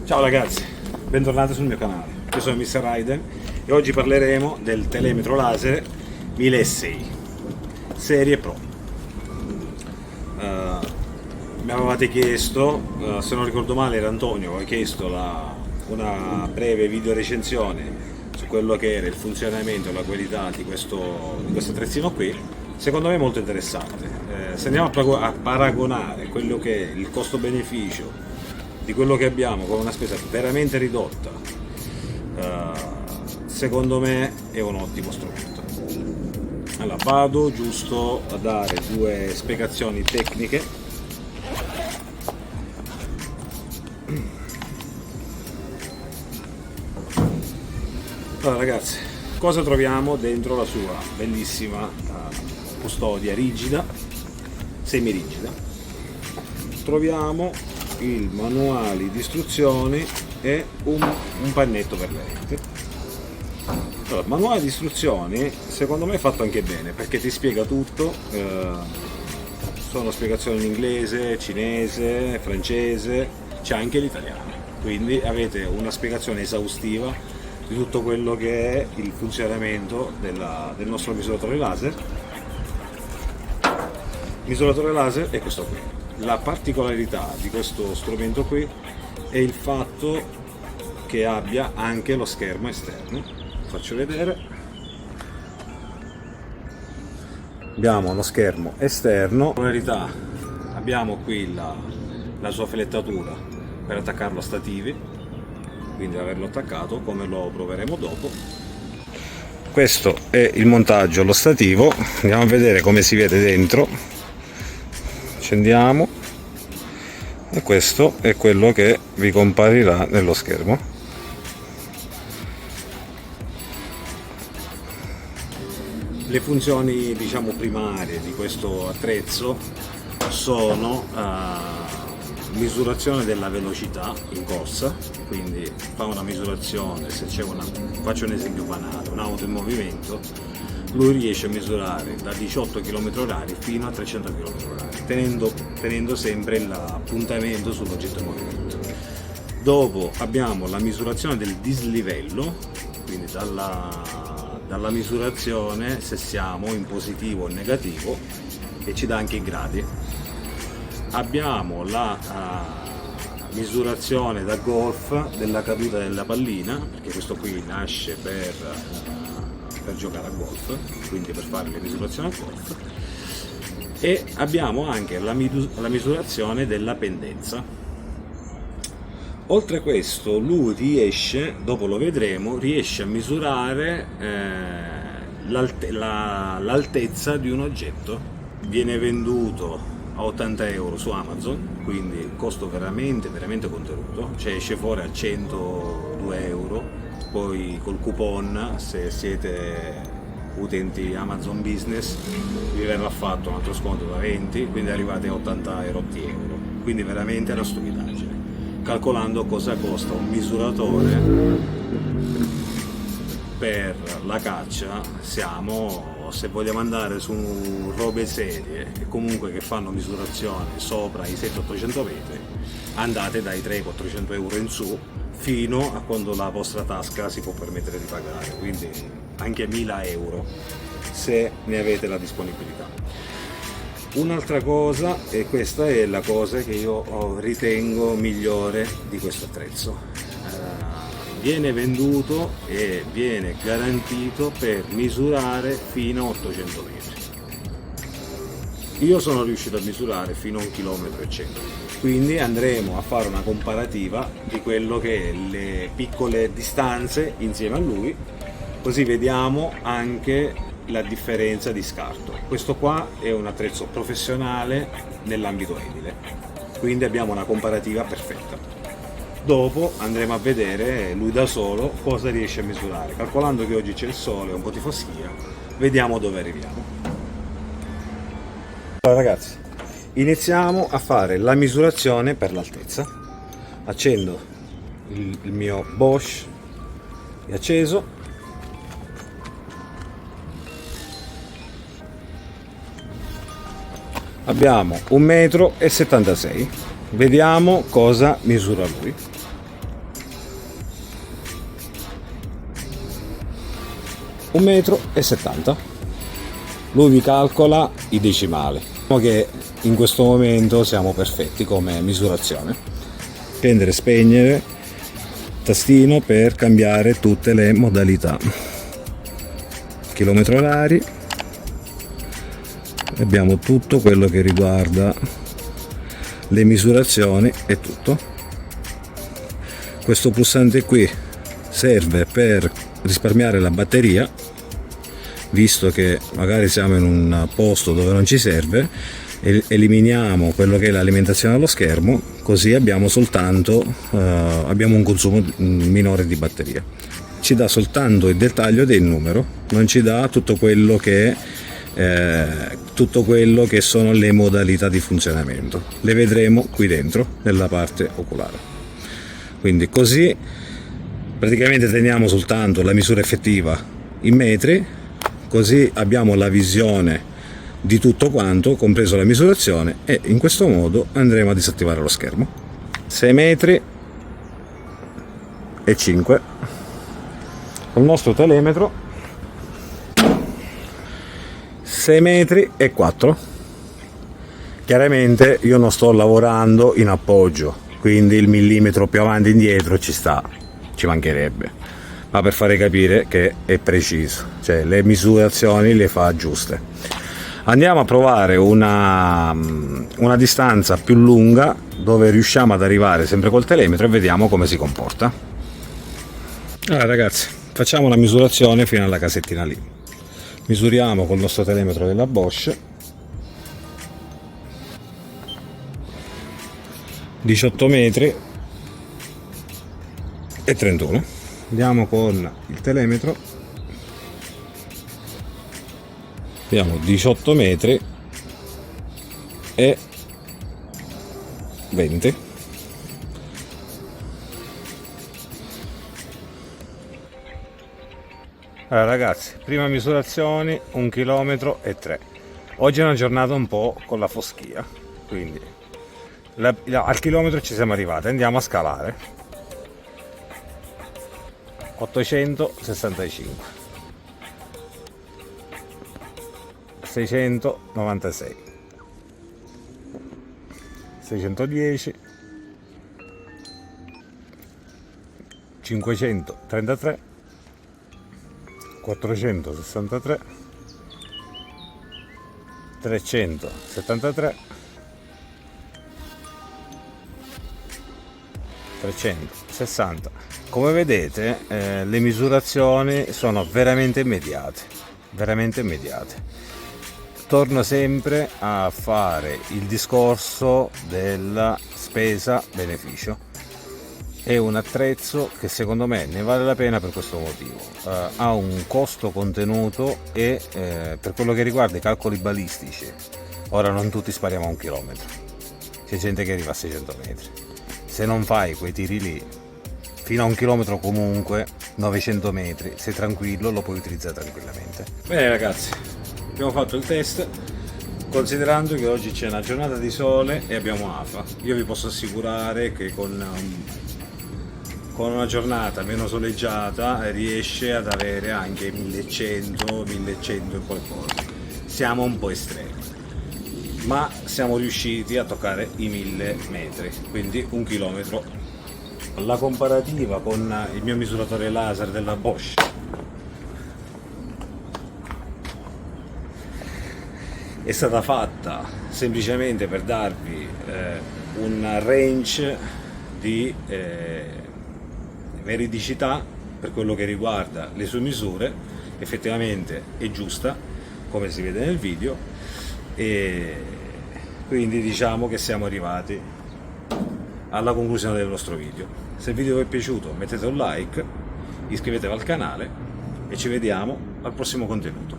Ciao ragazzi, bentornati sul mio canale. Io sono Mr. Raiden e oggi parleremo del telemetro laser 1006 serie Pro. Mi avevate chiesto, se non ricordo male era Antonio, aveva chiesto una breve video recensione su quello che era il funzionamento e la qualità di questo attrezzino qui. Secondo me è molto interessante. Se andiamo a paragonare quello che è il costo-beneficio di quello che abbiamo con una spesa veramente ridotta, secondo me è un ottimo strumento. Allora, vado giusto a dare due spiegazioni tecniche. Allora ragazzi, cosa troviamo dentro la sua bellissima custodia rigida, semi-rigida? Troviamo il manuale di istruzioni e un pannetto per le lenti. Allora, il manuale di istruzioni secondo me è fatto anche bene perché ti spiega tutto, sono spiegazioni in inglese, cinese, francese, c'è anche l'italiano, quindi avete una spiegazione esaustiva di tutto quello che è il funzionamento del nostro misuratore laser. Il misuratore laser è questo qui. La particolarità di questo strumento qui è il fatto che abbia anche lo schermo esterno. Faccio vedere. Abbiamo lo schermo esterno. Particolarità, abbiamo qui la sua filettatura per attaccarlo a stativi, quindi averlo attaccato come lo proveremo dopo. Questo è il montaggio allo stativo, andiamo a vedere come si vede dentro. Accendiamo e questo è quello che vi comparirà nello schermo. Le funzioni diciamo primarie di questo attrezzo sono misurazione della velocità in corsa, quindi fa una misurazione se c'è faccio un esempio banale, un'auto in movimento, lui riesce a misurare da 18 km/h fino a 300 km/h, tenendo sempre l'appuntamento sull'oggetto in movimento. Dopo abbiamo la misurazione del dislivello, quindi dalla misurazione se siamo in positivo o in negativo, e ci dà anche i gradi. Abbiamo la misurazione da golf della caduta della pallina, perché questo qui nasce per giocare a golf, quindi per fare le misurazioni a golf, e abbiamo anche la misurazione della pendenza. Oltre a questo lui riesce, dopo lo vedremo, riesce a misurare l'altezza di un oggetto. Viene venduto a 80 euro su Amazon, quindi costo veramente contenuto, cioè esce fuori a 102 euro. Poi col coupon, se siete utenti Amazon Business, vi verrà fatto un altro sconto da 20, quindi arrivate a 80 euro, quindi veramente una stupidaggine. Calcolando cosa costa un misuratore per la caccia, se vogliamo andare su robe serie e comunque che fanno misurazioni sopra i 700-800 metri, andate dai 300-400 euro in su, fino a quando la vostra tasca si può permettere di pagare, quindi anche 1000 euro se ne avete la disponibilità. Un'altra cosa, e questa è la cosa che io ritengo migliore di questo attrezzo, viene venduto e viene garantito per misurare fino a 800 metri. Io sono riuscito a misurare fino a 1,1 km, quindi andremo a fare una comparativa di quello che è le piccole distanze insieme a lui, così vediamo anche la differenza di scarto. Questo qua è un attrezzo professionale nell'ambito edile, quindi abbiamo una comparativa perfetta. Dopo andremo a vedere lui da solo cosa riesce a misurare, calcolando che oggi c'è il sole e un po' di foschia, vediamo dove arriviamo. Allora ragazzi, iniziamo a fare la misurazione per l'altezza. Accendo il mio Bosch, è acceso. Abbiamo 1,76 m, vediamo cosa misura lui. 1,70 m. Lui mi calcola i decimali. Diciamo che in questo momento siamo perfetti come misurazione. Prendere e spegnere, tastino per cambiare tutte le modalità. Chilometri orari, abbiamo tutto quello che riguarda le misurazioni e tutto. Questo pulsante qui serve per risparmiare la batteria, visto che magari siamo in un posto dove non ci serve, eliminiamo quello che è l'alimentazione allo schermo, così abbiamo soltanto abbiamo un consumo minore di batteria. Ci dà soltanto il dettaglio del numero, non ci dà tutto quello che sono le modalità di funzionamento. Le vedremo qui dentro nella parte oculare. Quindi così praticamente teniamo soltanto la misura effettiva in metri, così abbiamo la visione di tutto quanto, compreso la misurazione, e in questo modo andremo a disattivare lo schermo. 6 metri e 5 col nostro telemetro, 6 metri e 4. Chiaramente io non sto lavorando in appoggio, quindi il millimetro più avanti e indietro ci sta, ci mancherebbe, ma per fare capire che è preciso, cioè le misurazioni le fa giuste. Andiamo a provare una distanza più lunga dove riusciamo ad arrivare sempre col telemetro e vediamo come si comporta. Allora ragazzi, facciamo una misurazione fino alla casettina lì. Misuriamo col nostro telemetro della Bosch 18 metri e 31. Andiamo con il telemetro, abbiamo 18 metri e 20. Allora ragazzi, prima misurazione 1 km e 3. Oggi è una giornata un po' con la foschia, quindi al chilometro ci siamo arrivati. Andiamo a scalare. 865, 696, 610, 533, 463, 373, 360. Come vedete le misurazioni sono veramente immediate, veramente immediate. Torno sempre a fare il discorso della spesa-beneficio. È un attrezzo che secondo me ne vale la pena per questo motivo. Ha un costo contenuto e per quello che riguarda i calcoli balistici, ora non tutti spariamo a 1 chilometro, c'è gente che arriva a 600 metri. Se non fai quei tiri lì, fino a 1 chilometro comunque, 900 metri, sei tranquillo, lo puoi utilizzare tranquillamente. Bene ragazzi, abbiamo fatto il test, considerando che oggi c'è una giornata di sole e abbiamo AFA. Io vi posso assicurare che con una giornata meno soleggiata riesce ad avere anche 1100 e qualcosa. Siamo un po' estremi, ma siamo riusciti a toccare i 1000 metri, quindi 1 chilometro. La comparativa con il mio misuratore laser della Bosch è stata fatta semplicemente per darvi un range di veridicità per quello che riguarda le sue misure. Effettivamente è giusta, come si vede nel video, e quindi diciamo che siamo arrivati alla conclusione del nostro video. Se il video vi è piaciuto mettete un like, iscrivetevi al canale e ci vediamo al prossimo contenuto.